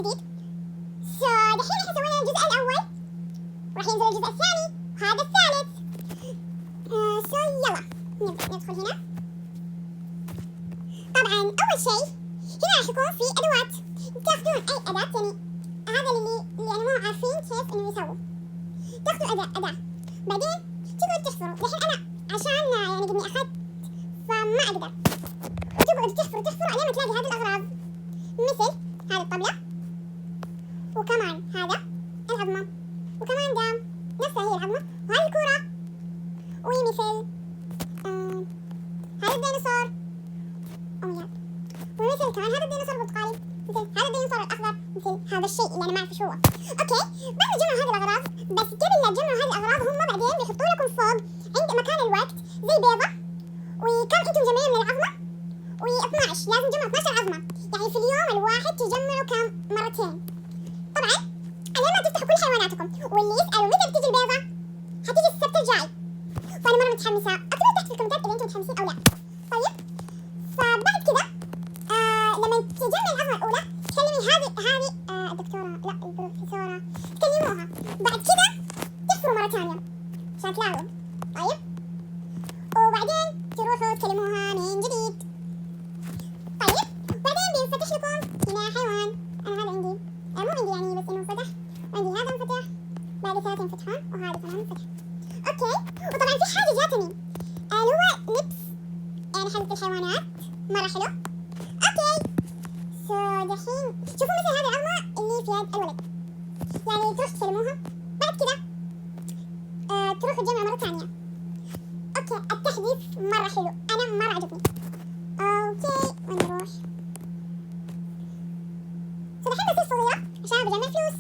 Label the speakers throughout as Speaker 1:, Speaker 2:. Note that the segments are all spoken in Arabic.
Speaker 1: جديد. دحين احنا سوينا الجزء الأول، راح ينزل الجزء الثاني وهذا الثالث. يلا ندخل هنا. طبعا أول شيء هنا راح يكون في أدوات، تاخذون أي أداة، يعني هذا اللي مو عارفين كيف إنه يسووا، تاخذوا أداة بعدين تقعدوا تحفروا. الحين أنا عشان يعني قدني أخذت فما أقدر، وتقعدوا تحفروا على ما تلاقي هذه الأغراض، مثل هذه الطبلة، وكمان هذا العظمة، وكمان دام نفسها هي العظمة، وهذه الكورة، ومثل هذا الديناصور، ومثل كمان هذا الديناصور البرتقالي، مثل هذا الديناصور الأخضر، مثل هذا الشيء اللي أنا ما أعرف شو هو. أوكي، بعد ما تجمعوا هذه الأغراض، بس قبل لا تجمعوا هذه الأغراض هم بعدين بيحطوا لكم فوق عند مكان الوقت زي بيضة، وكم أنتم مجمعين من العظمة، و12 لازم تجمعوا 12 عظمة، يعني في اليوم الواحد تجمعوا كم مرتين. طبعا على ما تفتحوا كل حيواناتكم، واللي يسألوا متى بتيجي البيضة، حتيجي السبت الجاي، فأنا مرة متحمسة. اكتبوا تحت في الكومنتات إذا أنتم متحمسين أو لا. طيب، فبعد كده لما تجمع العظمة الأولى تكلمي هذه الدكتورة، لا البروفيسورة، تكلموها. بعد كده تحفروا مرة ثانية عشان تلاقوا. طيب، وبعدين تروحوا تكلموها من جديد. طيب، بعدين بينفتح لكم هنا حيوان. أنا هذا عندي، مو عندي يعني، بس إنه انفتح، وعندي هذا انفتح، بعد 3 ينفتحون، وهذا كمان انفتح. أوكي، وطبعا في حاجة جاتني اللي هو لبس، يعني حلقة الحيوانات مرة حلو. اوكي، دحين شوفوا مثل هذه العظمة اللي في يد الولد، يعني تروح تسلموها. بعد كده تروحوا تجمعوا مرة ثانية. اوكي، التحديث مرة حلو، انا مرة عجبني. اوكي، ونروح. دحين بصير صغيرة عشان بجمع فلوس.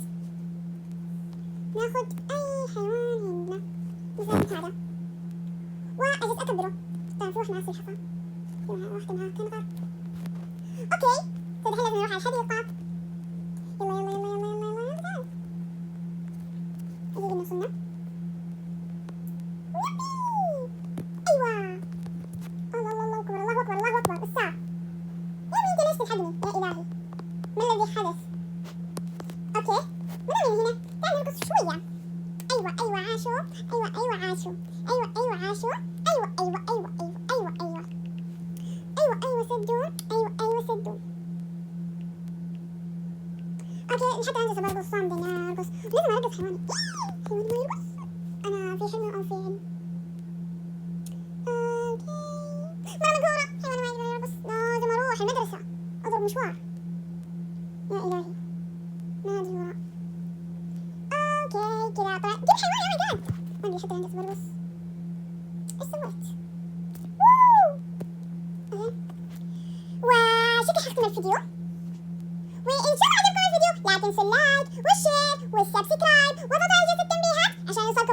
Speaker 1: ناخد اي حيوان عندنا، مثلا هذا، واجلس اكبره. طبعا في واحدة مع السلحفاة، واحدة معها كنغر. اوكي، دحين لازم نروح على الحديقة. يلا يلا يلا يلا يلا يلا تعال. دقيقة وصلنا. يبي، ايوه، الله الله الله اكبر الله اكبر الله اكبر. الساعة يا ابني، انت ليش تلحقني يا الهي؟ ما الذي حدث؟ اوكي، من هنا؟ تعال نرقص شوية. ايوه ايوه عاشو، ايوه ايوه عاشو، ايوه ايوه عاشو، ايوه ايوه ايوه ايوه ايوه ايوه ايوه ايوه سدون، ايوه ايوه سدون. اوكي، حتى انت برقص صامدة نرقص، لازم ارقص حيوان. حيوان ما يرقص، انا في حلم او فعل. اوكي، ماما كورة، حيوان ما يقدر يرقص، لازم اروح المدرسة اضرب مشوار. يا الهي، ما هذه وراء. اوكي كذا، طبعا كل حيوان. يا ماي جاد، عندي حتى هندسة برقص. ايش سويت؟ وشكرا حختم الفيديو، وإن شاء الله عجبكم الفيديو لا تنسوا اللايك والشير والسبسكرايب وتفعيل جرس التنبيهات عشان يوصلكم